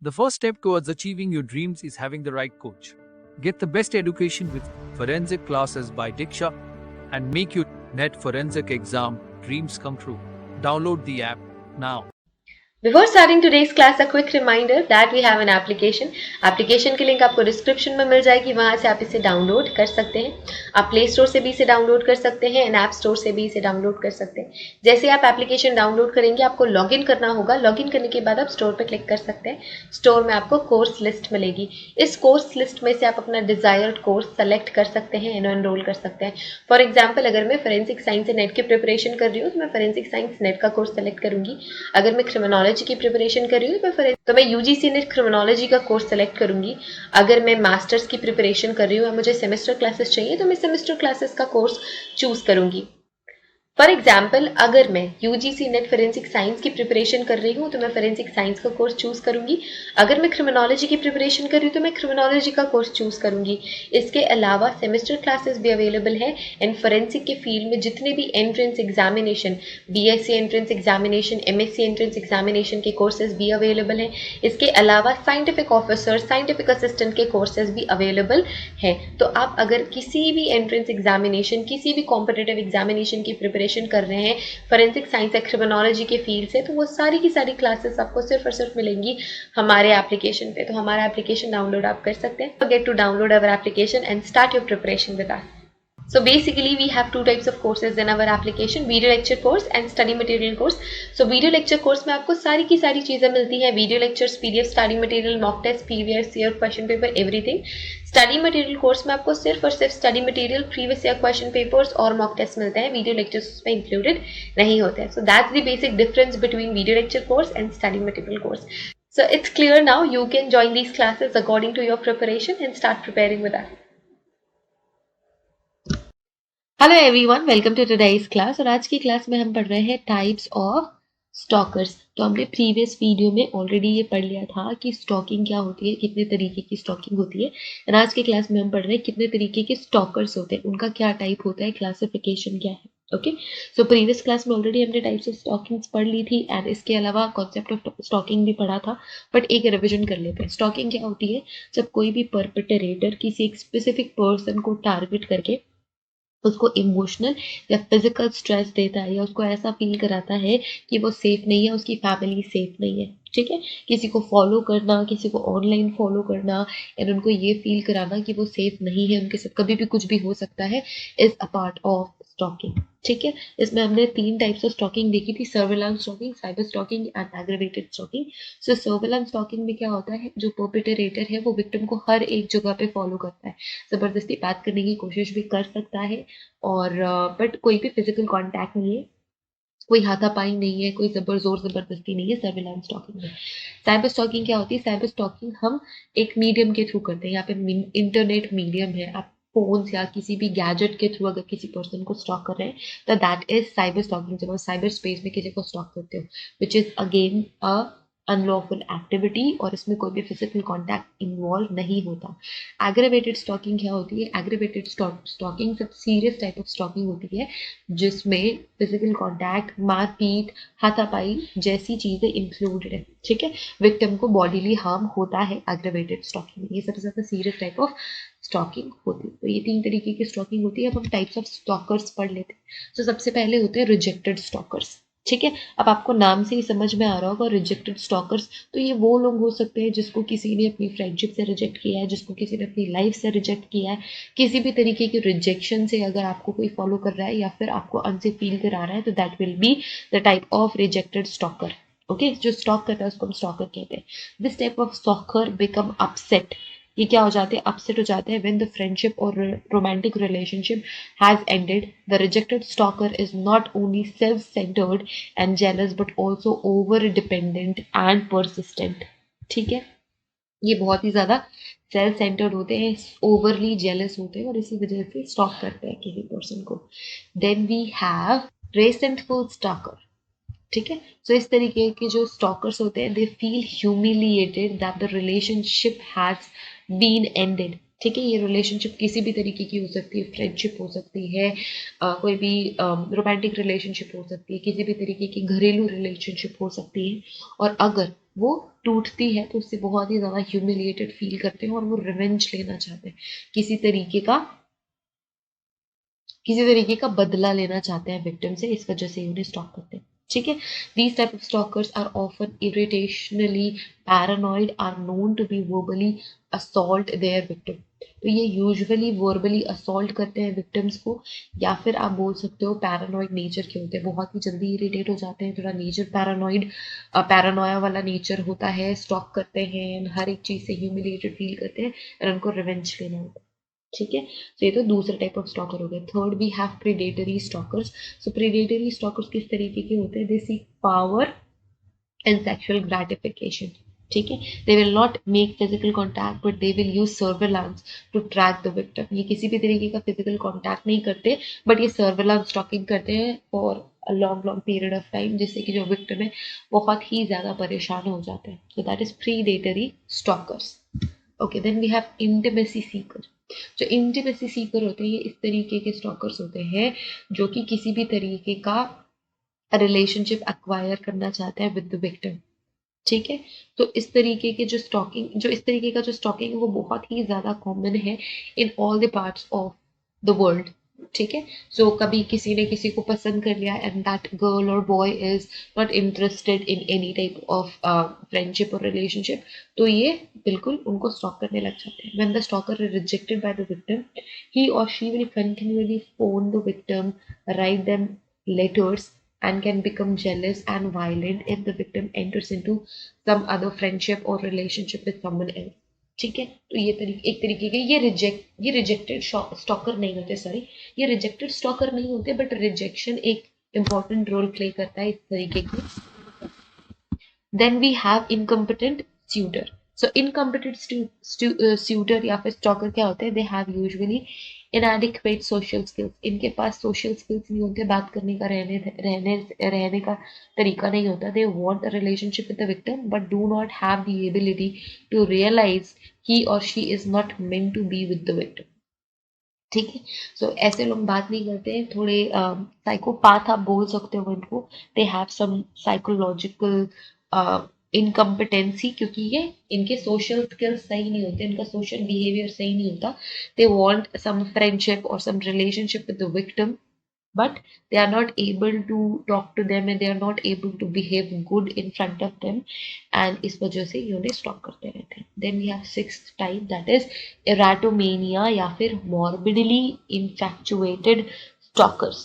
The first step towards achieving your dreams is having the right coach. Get the best education with forensic classes by Diksha and make your net forensic exam dreams come true. Download the app now. Before starting today's class, a quick reminder that we have an application. Application की link आपको description में मिल जाएगी, वहां से आप इसे download कर सकते हैं। आप प्ले स्टोर से भी इसे डाउनलोड कर सकते हैं एंड ऐप स्टोर से भी इसे डाउनलोड कर सकते हैं। जैसे आप एप्लीकेशन डाउनलोड करेंगे, आपको लॉगिन करना होगा। लॉगिन करने के बाद आप स्टोर पर क्लिक कर सकते हैं। स्टोर में आपको कोर्स लिस्ट मिलेगी। इस कोर्स लिस्ट में से आप अपना डिजायर्ड कोर्स सेलेक्ट कर सकते हैं एंड एनरोल कर सकते हैं। फॉर एग्जाम्पल, अगर मैं फोरेंसिक साइंस नेट की प्रिपरेशन कर रही हूँ तो मैं फोरेंसिक साइंस नेट का कोर्स सेलेक्ट करूंगी। अगर मैं क्रिमिनोलॉजी की प्रिपरेशन कर रही हूँ तो मैं यूजीसी नेट क्रिमिनोलॉजी का कोर्स सेलेक्ट करूंगी। अगर मैं मास्टर्स की प्रिपरेशन कर रही हूँ, मुझे सेमेस्टर क्लासेस चाहिए, तो मैं सेमेस्टर क्लासेस का कोर्स चूज करूंगी। फॉर एग्जाम्पल, अगर मैं यूजीसी नेट फोरेंसिक साइंस की प्रिपरेशन कर रही हूँ तो मैं फोरेंसिक साइंस का कोर्स चूज करूंगी। अगर मैं क्रिमिनोलॉजी की प्रिपरेशन कर रही हूँ तो मैं क्रिमिनोलॉजी का कोर्स चूज करूंगी। इसके अलावा सेमेस्टर क्लासेस भी अवेलेबल है एंड फोरेंसिक के फील्ड में जितने भी entrance examination, BSc entrance examination, MSc entrance examination के कोर्सेज भी अवेलेबल हैं। इसके अलावा साइंटिफिक ऑफिसर, साइंटिफिक असिस्टेंट के कोर्सेज भी अवेलेबल हैं। तो आप अगर किसी भी एंट्रेंस एग्जामिनेशन, किसी भी कॉम्पिटिटिव एग्जामिनेशन की प्रिपरेशन कर रहे हैं फोरेंसिक साइंस या क्रिमिनोलॉजी के फील्ड से, तो वो सारी की सारी क्लासेस आपको सिर्फ और सिर्फ मिलेंगी हमारे एप्लीकेशन पे। तो हमारा एप्लीकेशन डाउनलोड आप कर सकते हैं। Forget to download our application and start your preparation with us. So basically we have two types of courses in our application, video lecture course and study material course. So video lecture course में आपको सारी की सारी चीजें मिलती हैं, video lectures, PDF, study material, mock test, previous year question paper, everything. Study material course में आपको सिर्फ और सिर्फ study material, previous year question papers और mock test मिलते हैं, video lectures उसमें included नहीं होते हैं. So that's the basic difference between video lecture course and study material course. So it's clear now, you can join these classes according to your preparation and start preparing with us. Hello everyone, welcome to today's class. और आज की class में हम पढ़ रहे हैं types of stalkers. तो हमने प्रीवियस वीडियो में ऑलरेडी ये पढ़ लिया था कि स्टॉकिंग क्या होती है, कितने तरीके की स्टॉकिंग होती है। और आज की क्लास में हम पढ़ रहे हैं कितने तरीके के स्टॉकर्स होते हैं, उनका क्या टाइप होता है, क्लासिफिकेशन क्या है। ओके, सो प्रीवियस क्लास में ऑलरेडी हमने टाइप्स ऑफ स्टॉकिंग्स पढ़ ली थी एंड इसके अलावा कॉन्सेप्ट ऑफ स्टॉकिंग भी पढ़ा था, बट एक रिविजन कर लेते हैं। स्टॉकिंग क्या होती है? जब कोई भी परपेट्रेटर किसी एक स्पेसिफिक पर्सन को टारगेट करके उसको इमोशनल या फिजिकल स्ट्रेस देता है या उसको ऐसा फील कराता है कि वो सेफ नहीं है, उसकी फैमिली सेफ नहीं है। ठीक है, किसी को फॉलो करना, किसी को ऑनलाइन फॉलो करना एंड उनको ये फील कराना कि वो सेफ नहीं है, उनके साथ कभी भी कुछ भी हो सकता है, is a part of stalking. ठीक है, इसमें हमने 3 टाइप्स ऑफ स्टॉकिंग देखी थी, surveillance stalking, cyber stalking and aggravated stalking. So surveillance stalking में क्या होता है, जो परपेट्रेटर है वो विक्टिम को हर एक जगह पे फॉलो करता है, जबरदस्ती बात करने की कोशिश भी कर सकता है और बट कोई भी फिजिकल कांटेक्ट नहीं है, कोई हाथापाई नहीं है, कोई जोर जबरदस्ती नहीं है सर्विलांस स्टॉकिंग में। साइबर स्टॉकिंग क्या होती है? साइबर स्टॉकिंग हम एक मीडियम के थ्रू करते हैं। यहाँ पे इंटरनेट मीडियम है, आप फोन या किसी भी गैजेट के थ्रू अगर किसी पर्सन को स्टॉक कर रहे हैं तो दैट इज साइबर स्टॉकिंग। जब आप साइबर स्पेस में किसी को स्टॉक करते हो, which is again a unlawful activity और इसमें कोई भी फिजिकल कॉन्टैक्ट इन्वॉल्व नहीं होता। एग्रीवेटेड स्टॉकिंग क्या होती है? एग्रीवेटेड स्टॉकिंग सबसे सीरियस टाइप ऑफ स्टॉकिंग होती है जिसमें फिजिकल कॉन्टैक्ट, मारपीट, हाथापाई जैसी चीजें इंक्लूडेड है। ठीक है, विक्टिम को बॉडीली हार्म होता है एग्रीवेटेड स्टॉकिंग में। ये सबसे ज्यादा सीरियस टाइप ऑफ स्टॉकिंग होती है। तो ये 3 तरीके की स्टॉकिंग होती है। अब हम टाइप्स ऑफ स्टॉकर्स पढ़ लेते हैं। तो सबसे पहले होते हैं रिजेक्टेड स्टॉकर्स। ठीक है, अब आपको नाम से ही समझ में आ रहा होगा रिजेक्टेड स्टॉकर्स, तो ये वो लोग हो सकते हैं जिसको किसी ने अपनी फ्रेंडशिप से रिजेक्ट किया है, जिसको किसी ने अपनी लाइफ से रिजेक्ट किया है। किसी भी तरीके की रिजेक्शन से अगर आपको कोई फॉलो कर रहा है या फिर आपको अनसेफ फील करा रहा है तो that will be the type of rejected stalker. Okay, जो स्टॉक करता है उसको हम स्टॉकर कहते हैं। This type of stalker become upset. ये क्या हो जाते हैं? अपसेट हो जाते हैं व्हेन द फ्रेंडशिप और romantic relationship has ended. The rejected stalker is not only self centred and jealous but also over dependent and persistent. ठीक है, ये बहुत ही ज्यादा सेल्फ सेंटर्ड होते हैं, ओवरली जेलस होते हैं और इसी वजह से स्टॉक करते हैं किसी पर्सन को। Then we have resentful stalker. ठीक है, सो इस तरीके के जो स्टॉकर्स होते हैं, they feel humiliated that the relationship has been ended. ठीक है, ये रिलेशनशिप किसी भी तरीके की हो सकती है, फ्रेंडशिप हो सकती है, कोई भी रोमांटिक रिलेशनशिप हो सकती है, किसी भी तरीके की घरेलू रिलेशनशिप हो सकती है। और अगर वो टूटती है तो उससे बहुत ही ज़्यादा ह्यूमिलिएटेड फील करते हैं और वो रिवेंज लेना चाहते हैं, किसी तरीके का बदला लेना चाहते हैं विक्टिम से, इस वजह से उन्हें स्टॉक करते हैं। ठीक है, these type of stalkers are often irritationally paranoid, are known to be verbally assault their victim. तो ये यूजुअली वर्बली असॉल्ट करते हैं विक्टिम्स को, या फिर आप बोल सकते हो पैरानॉइड नेचर के होते हैं, बहुत ही जल्दी इरिटेट हो जाते हैं, थोड़ा नेचर पैरानॉइड पैरानोया वाला नेचर होता है, स्टॉक करते हैं, हर एक चीज़ से ह्यूमिलिएटेड फील करते हैं और उनको रिवेंज लेना होता है। ठीक है, तो ये तो दूसरा टाइप ऑफ स्टॉकर हो गया। Third we have predatory stalkers. So predatory stalkers किस तरीके के होते हैं? They seek power and sexual gratification. ठीक है, they will not make physical contact but they will use surveillance to track the victim. ये किसी भी तरीके का फिजिकल कॉन्टैक्ट नहीं करते, बट ये सर्वेलांस स्टॉकिंग करते हैं for a long long period of time, जिससे कि जो विक्टिम है बहुत ही ज्यादा परेशान हो जाते हैं। So that is predatory stalkers. Okay, then we have intimacy seeker. जो इंटिमेसी सीकर होते हैं, ये इस तरीके के स्टॉकर्स होते हैं जो कि किसी भी तरीके का रिलेशनशिप एक्वायर करना चाहते हैं विद द विक्टिम। ठीक है, तो इस तरीके का जो स्टॉकिंग है वो बहुत ही ज्यादा कॉमन है in all the parts of the world. ठीक है, सो कभी किसी ने किसी को पसंद कर लिया एंड दैट गर्ल और boy is not interested in any type of friendship और रिलेशनशिप, तो ये बिल्कुल उनको स्टॉक करने लग जाते हैं। When the stalker is rejected by the victim, he और she will continuously phone the victim, write them letters, and can become jealous and violent if the victim enters into some other friendship or relationship with someone else। ठीक है, तो एक तरीके के ये rejected stalker नहीं होते, सॉरी, ये रिजेक्टेड स्टॉकर नहीं होते, बट रिजेक्शन एक इंपॉर्टेंट रोल प्ले करता है इस तरीके की। Then we have incompetent suitor। So incompetent suitor या फिर स्टॉकर क्या होते हैं? They have usually inadequate social skills। इनके पास सोशल स्किल्स नहीं होते, बात करने का रहने का तरीका नहीं होता। They want a relationship with the victim but do not have the ability to realize he और she is not meant to be with the victim. ठीक है, सो ऐसे लोग बात नहीं करते हैं, थोड़े साइकोपाथ आप बोल सकते हो इनको। They have some psychological incompetency, क्योंकि ये इनके सोशल स्किल्स सही नहीं होते, इनका सोशल बिहेवियर सही नहीं होता। दे वांट सम फ्रेंडशिप और some relationship with the victim, but they are not able to talk to them and they are not able to behave good in front of them, and इस वजह से ये उन्हें stock करते रहते हैं। Then we have sixth type, that is erotomania या फिर morbidly infatuated stalkers।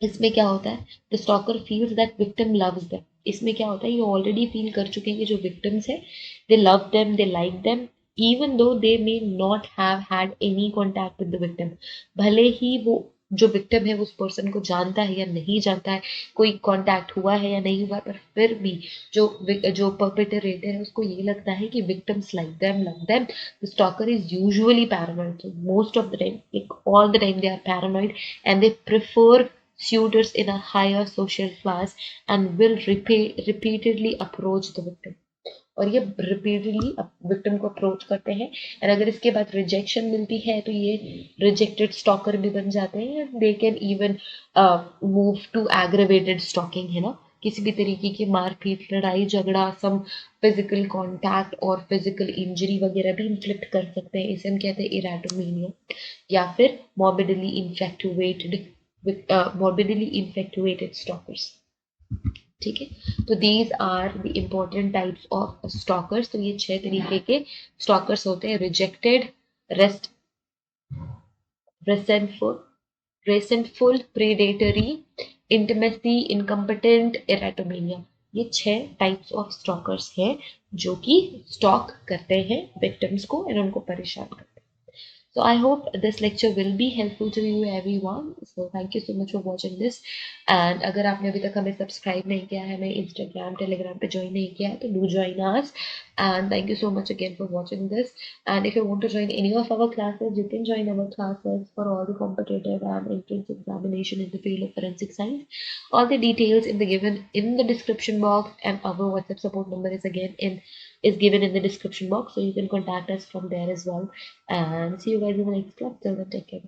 इसमें क्या होता है? The stalker feels that victim loves them. इसमें क्या होता है? ये ऑलरेडी फील कर चुके हैं कि जो विक्टिम्स है, दे love them, they like them, even though they may not have had any contact with the victim. भले ही वो जो विक्टिम है उस पर्सन को जानता है या नहीं जानता है, कोई कांटेक्ट हुआ है या नहीं हुआ, पर फिर भी जो परपेट्रेटर है उसको ये लगता है कि victims like them, love them. The stalker is usually paranoid, so most of the time, like all the time, they are paranoid and they prefer suitors in a higher social class and will repeatedly approach the victim। और ये repeatedly victim को approach करते हैं, and अगर इसके बाद rejection मिलती है तो ये रिजेक्टेड स्टॉकर भी बन जाते हैं। They can even move to aggravated stalking, है ना, किसी भी तरीके की मारपीट, लड़ाई झगड़ा, सम फिजिकल कांटेक्ट और फिजिकल इंजरी वगैरह भी इन्फ्लिक्ट कर सकते हैं। इसे हम कहते हैं इरेटोमेनिया या फिर morbidly infatuated stalkers। ठीक है, तो these are the important types of stalkers. तो ये 6 तरीके के स्टॉकर्स होते हैं: rejected, resentful, predatory, intimacy, incompetent, erotomania. ये 6 टाइप्स ऑफ स्टॉकर्स हैं जो कि स्टॉक करते हैं विक्टिम्स को और उनको परेशान करते हैं। So I hope this lecture will be helpful to you everyone. So thank you so much for watching this. And अगर आपने अभी तक हमें सब्सक्राइब नहीं किया है, हमें इंस्टाग्राम टेलीग्राम पे ज्वाइन नहीं किया है, तो do join us. And thank you so much again for watching this. And if you want to join any of our classes, you can join our classes for all the competitive and entrance examination in the field of forensic science. All the details given in the description box, and our WhatsApp support number is given in the description box, so you can contact us from there as well. And see you guys in the next class. Till then, take care.